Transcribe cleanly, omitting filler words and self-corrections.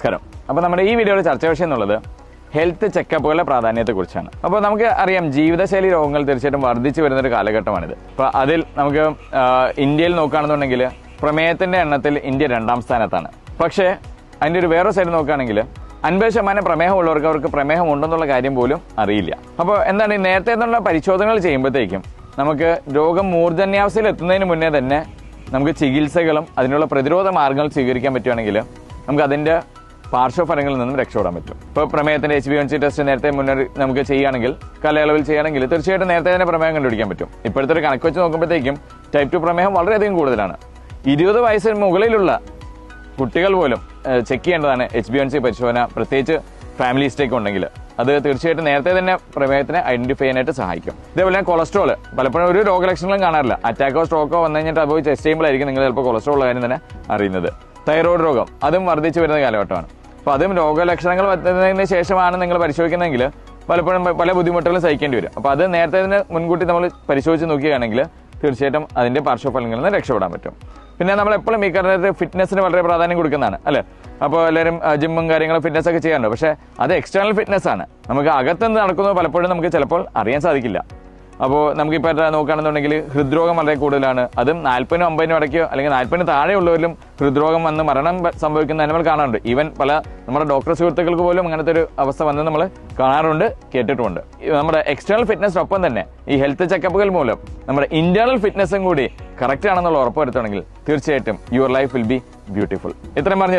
നമസ്കാരം. അപ്പോൾ നമ്മുടെ ഈ വീഡിയോയുടെ ചർച്ചാ വിഷയം എന്നുള്ളത് ഹെൽത്ത് ചെക്കപ്പുകളുടെ പ്രാധാന്യത്തെക്കുറിച്ചാണ്. അപ്പോൾ നമുക്ക് അറിയാം, ജീവിതശൈലി രോഗങ്ങൾ തീർച്ചയായിട്ടും വർദ്ധിച്ചു വരുന്നൊരു കാലഘട്ടമാണിത്. അപ്പോൾ അതിൽ നമുക്ക് ഇന്ത്യയിൽ നോക്കുകയാണെന്നുണ്ടെങ്കിൽ പ്രമേഹത്തിന്റെ എണ്ണത്തിൽ ഇന്ത്യ 2ാം സ്ഥാനത്താണ്. പക്ഷേ അതിൻ്റെ ഒരു വേറെ സൈഡ് നോക്കുകയാണെങ്കിൽ 50% പ്രമേഹമുള്ളവർക്ക് അവർക്ക് പ്രമേഹം ഉണ്ടെന്നുള്ള കാര്യം പോലും അറിയില്ല. അപ്പോൾ എന്താണ്, ഈ നേരത്തെ നിന്നുള്ള പരിശോധനകൾ ചെയ്യുമ്പോഴത്തേക്കും നമുക്ക് രോഗം മൂർധന്യാവസ്ഥയിൽ എത്തുന്നതിന് മുന്നേ തന്നെ നമുക്ക് ചികിത്സകളും അതിനുള്ള പ്രതിരോധ മാർഗങ്ങൾ സ്വീകരിക്കാൻ പറ്റുകയാണെങ്കിൽ നമുക്ക് അതിൻ്റെ പാർശ്വഫലങ്ങളിൽ നിന്നും രക്ഷപ്പെടാൻ പറ്റും. ഇപ്പോൾ പ്രമേഹത്തിന്റെ HbA1c ടെസ്റ്റ് നേരത്തെ നമുക്ക് ചെയ്യുകയാണെങ്കിൽ, കാലയളവിൽ ചെയ്യുകയാണെങ്കിൽ തീർച്ചയായിട്ടും നേരത്തെ തന്നെ പ്രമേഹം കണ്ടുപിടിക്കാൻ പറ്റും. ഇപ്പോഴത്തെ ഒരു കണക്ക് വെച്ച് നോക്കുമ്പോഴത്തേക്കും ടൈപ്പ് 2 പ്രമേഹം വളരെയധികം കൂടുതലാണ്. 20 വയസ്സിന് മുകളിലുള്ള കുട്ടികൾ പോലും ചെക്ക് ചെയ്യേണ്ടതാണ് HbA1c പരിശോധന, പ്രത്യേകിച്ച് ഫാമിലി ഹിസ്റ്ററി ഉണ്ടെങ്കിൽ. അത് തീർച്ചയായിട്ടും നേരത്തെ തന്നെ പ്രമേഹത്തിനെ ഐഡന്റിഫൈ ചെയ്യാനായിട്ട് സഹായിക്കും. ഇതേപോലെ തന്നെ കൊളസ്ട്രോൾ പലപ്പോഴും ഒരു രോഗലക്ഷണങ്ങളും കാണാറില്ല. അറ്റാക്കോ സ്ട്രോക്കോ വന്നു കഴിഞ്ഞിട്ട് അത് പോയി ടെസ്റ്റ് ചെയ്യുമ്പോഴായിരിക്കും നിങ്ങൾ ചിലപ്പോൾ കൊളസ്ട്രോൾ ഉള്ള കാര്യം തന്നെ അറിയുന്നത്. തൈറോയ്ഡ് രോഗം അതും വർദ്ധിച്ചു വരുന്ന കാലഘട്ടമാണ്. അപ്പോൾ അതും രോഗലക്ഷണങ്ങൾ വരുന്നതിന് ശേഷമാണ് നിങ്ങൾ പരിശോധിക്കുന്നതെങ്കിൽ പലപ്പോഴും പല ബുദ്ധിമുട്ടുകളും സഹിക്കേണ്ടി വരും. അപ്പോൾ അത് നേരത്തെ തന്നെ മുൻകൂട്ടി നമ്മൾ പരിശോധിച്ച് നോക്കുകയാണെങ്കിൽ തീർച്ചയായിട്ടും അതിന്റെ പാർശ്വഫലങ്ങളിൽ നിന്ന് രക്ഷപ്പെടാൻ പറ്റും. പിന്നെ നമ്മൾ എപ്പോഴും ഈ കാലത്ത് ഫിറ്റ്നസിന് വളരെ പ്രാധാന്യം കൊടുക്കുന്നതാണ്, അല്ലേ? അപ്പോൾ എല്ലാവരും ജിമ്മും കാര്യങ്ങളും ഫിറ്റ്നസ് ഒക്കെ ചെയ്യാറുണ്ട്. പക്ഷേ അത് എക്സ്റ്റേണൽ ഫിറ്റ്നസ് ആണ്. നമുക്ക് അകത്തുനിന്ന് നടക്കുന്നത് പലപ്പോഴും നമുക്ക് ചിലപ്പോൾ അറിയാൻ സാധിക്കില്ല. അപ്പോൾ നമുക്കിപ്പോൾ നോക്കുകയാണെന്നുണ്ടെങ്കിൽ ഹൃദ്രോഗം വളരെ കൂടുതലാണ്. അതും 40-നും 50-നും ഇടയ്ക്കോ അല്ലെങ്കിൽ 40-ന് താഴെയുള്ളവരിലും ഹൃദ്രോഗം വന്ന് മരണം സംഭവിക്കുന്ന നമ്മൾ കാണാറുണ്ട്. ഈവൻ പല നമ്മുടെ ഡോക്ടർ സുഹൃത്തുക്കൾക്ക് പോലും അങ്ങനത്തെ ഒരു അവസ്ഥ വന്ന് നമ്മൾ കാണാറുണ്ട്, കേട്ടിട്ടുമുണ്ട്. നമ്മുടെ എക്സ്റ്റേണൽ ഫിറ്റ്നസിനൊപ്പം തന്നെ ഈ ഹെൽത്ത് ചെക്കപ്പുകൾ മൂലം നമ്മുടെ ഇന്റേണൽ ഫിറ്റ്നസും കൂടി കറക്റ്റ് ആണെന്നുള്ള ഉറപ്പ് വരുത്തുകയാണെങ്കിൽ തീർച്ചയായിട്ടും your life will be beautiful. ഇത്രയും പറഞ്ഞ്